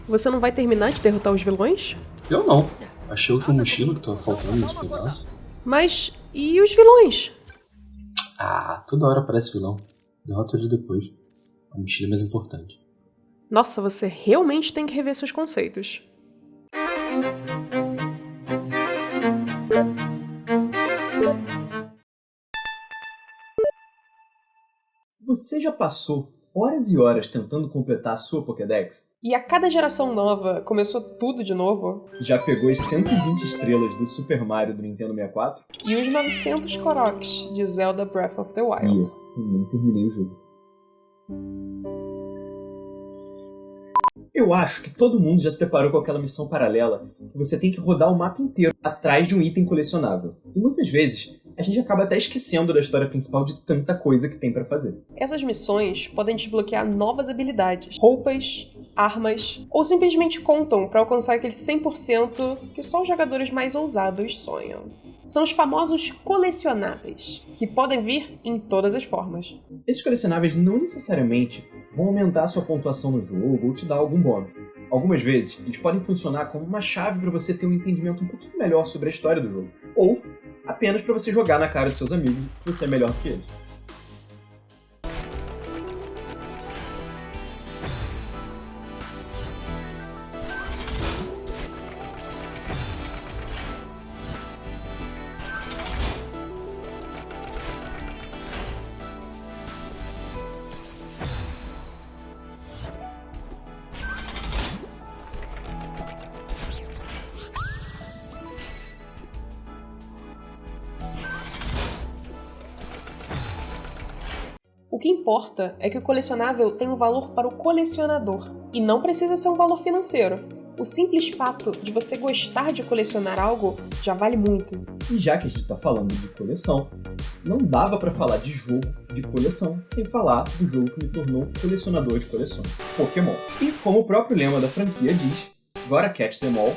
Você não vai terminar de derrotar os vilões? Eu não. Achei a última mochila que tava faltando nesse pedaço. Mas e os vilões? Ah, toda hora aparece vilão. Derrota ele depois. A mochila é mais importante. Nossa, você realmente tem que rever seus conceitos. Você já passou horas e horas tentando completar a sua Pokédex? E a cada geração nova começou tudo de novo? Já pegou as 120 estrelas do Super Mario do Nintendo 64? E os 900 Koroks de Zelda Breath of the Wild? Eu nem terminei o jogo. Eu acho que todo mundo já se deparou com aquela missão paralela que você tem que rodar o mapa inteiro atrás de um item colecionável. E muitas vezes a gente acaba até esquecendo da história principal de tanta coisa que tem pra fazer. Essas missões podem desbloquear novas habilidades, roupas, armas, ou simplesmente contam para alcançar aquele 100% que só os jogadores mais ousados sonham. São os famosos colecionáveis, que podem vir em todas as formas. Esses colecionáveis não necessariamente vão aumentar a sua pontuação no jogo ou te dar algum bônus. Algumas vezes, eles podem funcionar como uma chave para você ter um entendimento um pouquinho melhor sobre a história do jogo. Ou apenas para você jogar na cara de seus amigos que você é melhor do que eles. O que importa é que o colecionável tem um valor para o colecionador, e não precisa ser um valor financeiro. O simples fato de você gostar de colecionar algo já vale muito. E já que a gente está falando de coleção, não dava para falar de jogo de coleção sem falar do jogo que me tornou colecionador de coleções, Pokémon. E como o próprio lema da franquia diz, Gotta Catch Them All,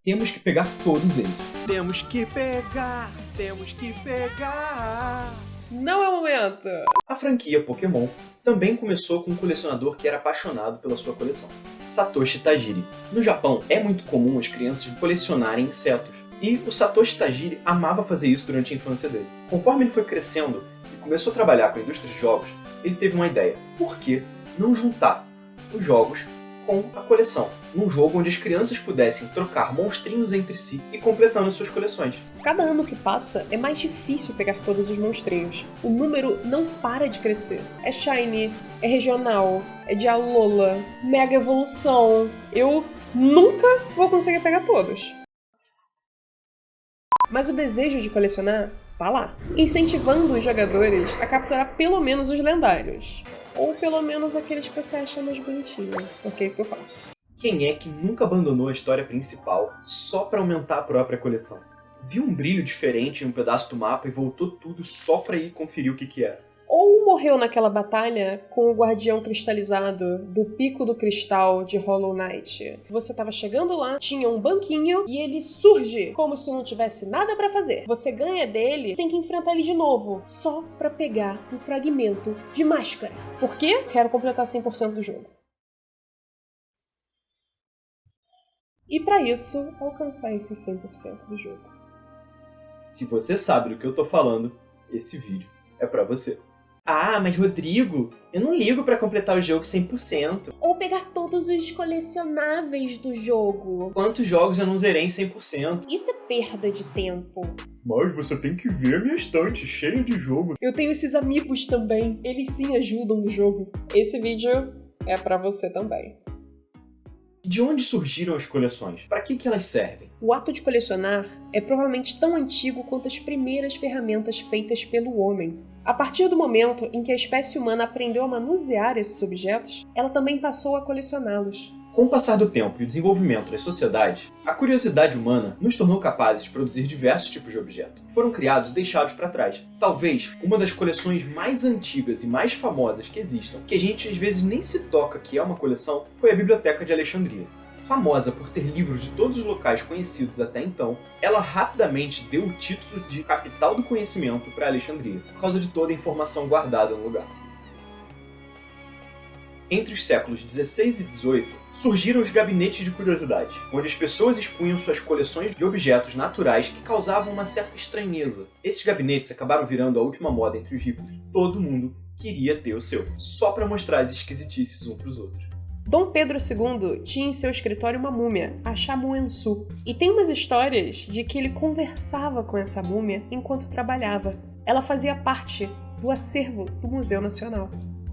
temos que pegar todos eles. Temos que pegar, temos que pegar. Não é o momento! A franquia Pokémon também começou com um colecionador que era apaixonado pela sua coleção, Satoshi Tajiri. No Japão, é muito comum as crianças colecionarem insetos, e o Satoshi Tajiri amava fazer isso durante a infância dele. Conforme ele foi crescendo e começou a trabalhar com a indústria de jogos, ele teve uma ideia. Por que não juntar os jogos com a coleção? Num jogo onde as crianças pudessem trocar monstrinhos entre si e completando suas coleções. Cada ano que passa é mais difícil pegar todos os monstrinhos. O número não para de crescer. É Shiny, é regional, é de Alola, Mega Evolução. Eu nunca vou conseguir pegar todos. Mas o desejo de colecionar tá lá, incentivando os jogadores a capturar pelo menos os lendários. Ou pelo menos aqueles que você acha mais bonitinho, porque é isso que eu faço. Quem é que nunca abandonou a história principal só para aumentar a própria coleção? Viu um brilho diferente em um pedaço do mapa e voltou tudo só para ir conferir o que era? Ou morreu naquela batalha com o guardião cristalizado do Pico do Cristal de Hollow Knight. Você tava chegando lá, tinha um banquinho e ele surge como se não tivesse nada pra fazer. Você ganha dele, tem que enfrentar ele de novo, só pra pegar um fragmento de máscara. Por quê? Quero completar 100% do jogo. E pra isso, alcançar esse 100% do jogo. Se você sabe do que eu tô falando, esse vídeo é pra você. Ah, mas Rodrigo, eu não ligo pra completar o jogo 100%. Ou pegar todos os colecionáveis do jogo. Quantos jogos eu não zerei em 100%? Isso é perda de tempo. Mas você tem que ver a minha estante cheia de jogo. Eu tenho esses amigos também. Eles sim ajudam no jogo. Esse vídeo é pra você também. De onde surgiram as coleções? Para que elas servem? O ato de colecionar é provavelmente tão antigo quanto as primeiras ferramentas feitas pelo homem. A partir do momento em que a espécie humana aprendeu a manusear esses objetos, ela também passou a colecioná-los. Com o passar do tempo e o desenvolvimento das sociedades, a curiosidade humana nos tornou capazes de produzir diversos tipos de objetos, que foram criados e deixados para trás. Talvez uma das coleções mais antigas e mais famosas que existam, que a gente às vezes nem se toca que é uma coleção, foi a Biblioteca de Alexandria. Famosa por ter livros de todos os locais conhecidos até então, ela rapidamente deu o título de capital do conhecimento para Alexandria, por causa de toda a informação guardada no lugar. Entre os séculos 16 e 18, surgiram os gabinetes de curiosidade, onde as pessoas expunham suas coleções de objetos naturais que causavam uma certa estranheza. Esses gabinetes acabaram virando a última moda entre os ricos. Todo mundo queria ter o seu, só para mostrar as esquisitices uns pros outros. Dom Pedro II tinha em seu escritório uma múmia, a Chamuensu, e tem umas histórias de que ele conversava com essa múmia enquanto trabalhava. Ela fazia parte do acervo do Museu Nacional.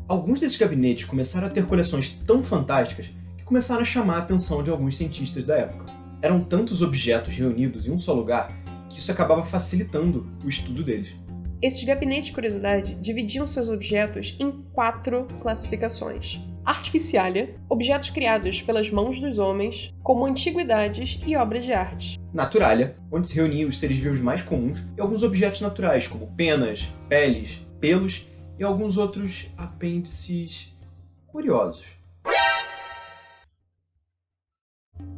Alguns desses gabinetes começaram a ter coleções tão fantásticas que começaram a chamar a atenção de alguns cientistas da época. Eram tantos objetos reunidos em um só lugar que isso acabava facilitando o estudo deles. Esses gabinetes de curiosidade dividiam seus objetos em 4 classificações. Artificialia, objetos criados pelas mãos dos homens, como antiguidades e obras de arte. Naturalia, onde se reuniam os seres vivos mais comuns e alguns objetos naturais, como penas, peles, pelos e alguns outros apêndices curiosos.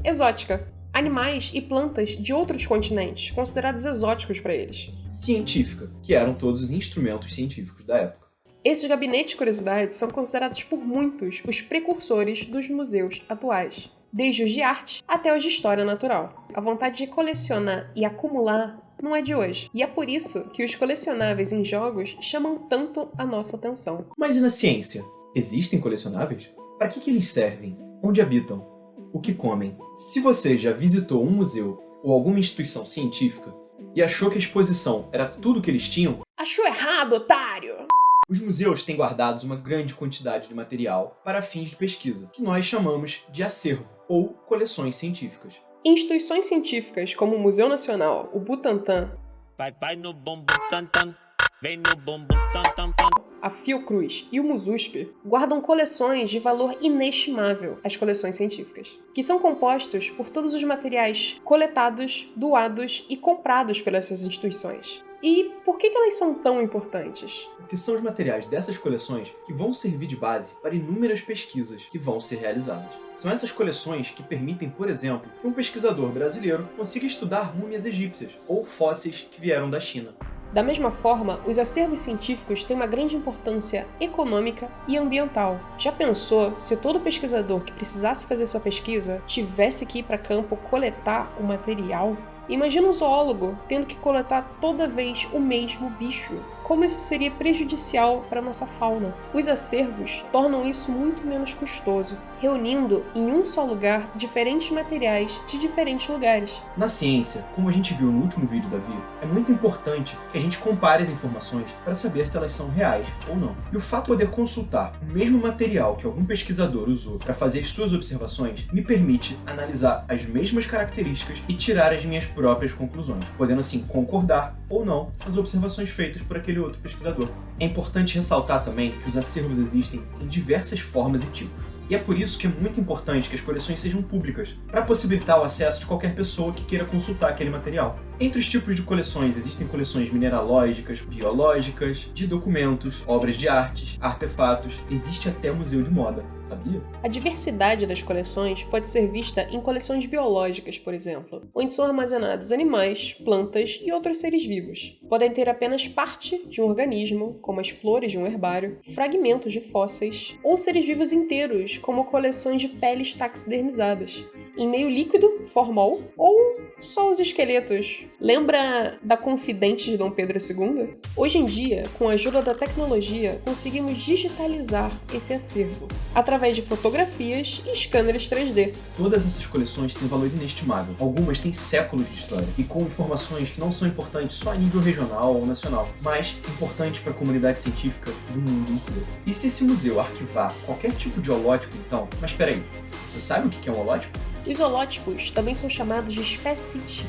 Exótica, animais e plantas de outros continentes, considerados exóticos para eles. Científica, que eram todos os instrumentos científicos da época. Esses gabinetes de curiosidade são considerados por muitos os precursores dos museus atuais, desde os de arte até os de história natural. A vontade de colecionar e acumular não é de hoje, e é por isso que os colecionáveis em jogos chamam tanto a nossa atenção. Mas e na ciência? Existem colecionáveis? Para que eles servem? Onde habitam? O que comem? Se você já visitou um museu ou alguma instituição científica e achou que a exposição era tudo que eles tinham, achou errado, otário! Os museus têm guardados uma grande quantidade de material para fins de pesquisa, que nós chamamos de acervo ou coleções científicas. Instituições científicas como o Museu Nacional, o Butantan, Vai no bumbum tan tan, vem no bumbum tan tan tan. A Fiocruz e o MUSUSP guardam coleções de valor inestimável, as coleções científicas, que são compostos por todos os materiais coletados, doados e comprados por essas instituições. E por que elas são tão importantes? Porque são os materiais dessas coleções que vão servir de base para inúmeras pesquisas que vão ser realizadas. São essas coleções que permitem, por exemplo, que um pesquisador brasileiro consiga estudar múmias egípcias ou fósseis que vieram da China. Da mesma forma, os acervos científicos têm uma grande importância econômica e ambiental. Já pensou se todo pesquisador que precisasse fazer sua pesquisa tivesse que ir para campo coletar o material? Imagina um zoólogo tendo que coletar toda vez o mesmo bicho. Como isso seria prejudicial para a nossa fauna? Os acervos tornam isso muito menos custoso, reunindo em um só lugar diferentes materiais de diferentes lugares. Na ciência, como a gente viu no último vídeo da Via, é muito importante que a gente compare as informações para saber se elas são reais ou não. E o fato de poder consultar o mesmo material que algum pesquisador usou para fazer as suas observações me permite analisar as mesmas características e tirar as minhas próprias conclusões, podendo assim concordar ou não com as observações feitas por aquele outro pesquisador. É importante ressaltar também que os acervos existem em diversas formas e tipos. E é por isso que é muito importante que as coleções sejam públicas, para possibilitar o acesso de qualquer pessoa que queira consultar aquele material. Entre os tipos de coleções existem coleções mineralógicas, biológicas, de documentos, obras de artes, artefatos, existe até museu de moda, sabia? A diversidade das coleções pode ser vista em coleções biológicas, por exemplo, onde são armazenados animais, plantas e outros seres vivos. Podem ter apenas parte de um organismo, como as flores de um herbário, fragmentos de fósseis, ou seres vivos inteiros, como coleções de peles taxidermizadas, em meio líquido, formol, ou só os esqueletos. Lembra da Confidente de Dom Pedro II? Hoje em dia, com a ajuda da tecnologia, conseguimos digitalizar esse acervo, através de fotografias e scanners 3D. Todas essas coleções têm um valor inestimável. Algumas têm séculos de história, e com informações que não são importantes só a nível regional ou nacional, mas importantes para a comunidade científica do mundo inteiro. E se esse museu arquivar qualquer tipo de holótipo, então? Mas peraí, você sabe o que é um holótipo? Os holótipos também são chamados de espécie-tipo.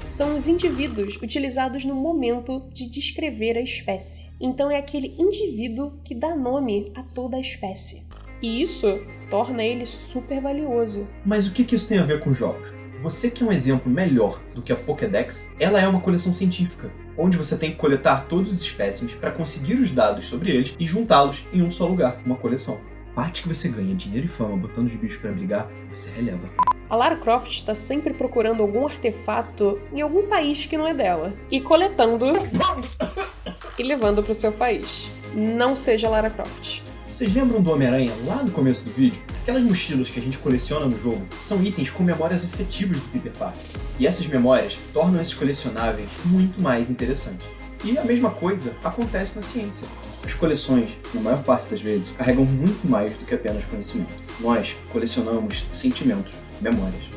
São os indivíduos utilizados no momento de descrever a espécie. Então é aquele indivíduo que dá nome a toda a espécie. E isso torna ele super valioso. Mas o que isso tem a ver com jogos? Você quer um exemplo melhor do que a Pokédex? Ela é uma coleção científica, onde você tem que coletar todos os espécimes para conseguir os dados sobre eles e juntá-los em um só lugar, uma coleção. A parte que você ganha dinheiro e fama botando os bichos para brigar, você releva. A Lara Croft está sempre procurando algum artefato em algum país que não é dela. E coletando e levando para o seu país. Não seja Lara Croft. Vocês lembram do Homem-Aranha lá no começo do vídeo? Aquelas mochilas que a gente coleciona no jogo são itens com memórias afetivas do Peter Parker. E essas memórias tornam esses colecionáveis muito mais interessantes. E a mesma coisa acontece na ciência. As coleções, na maior parte das vezes, carregam muito mais do que apenas conhecimento. Nós colecionamos sentimentos, memórias.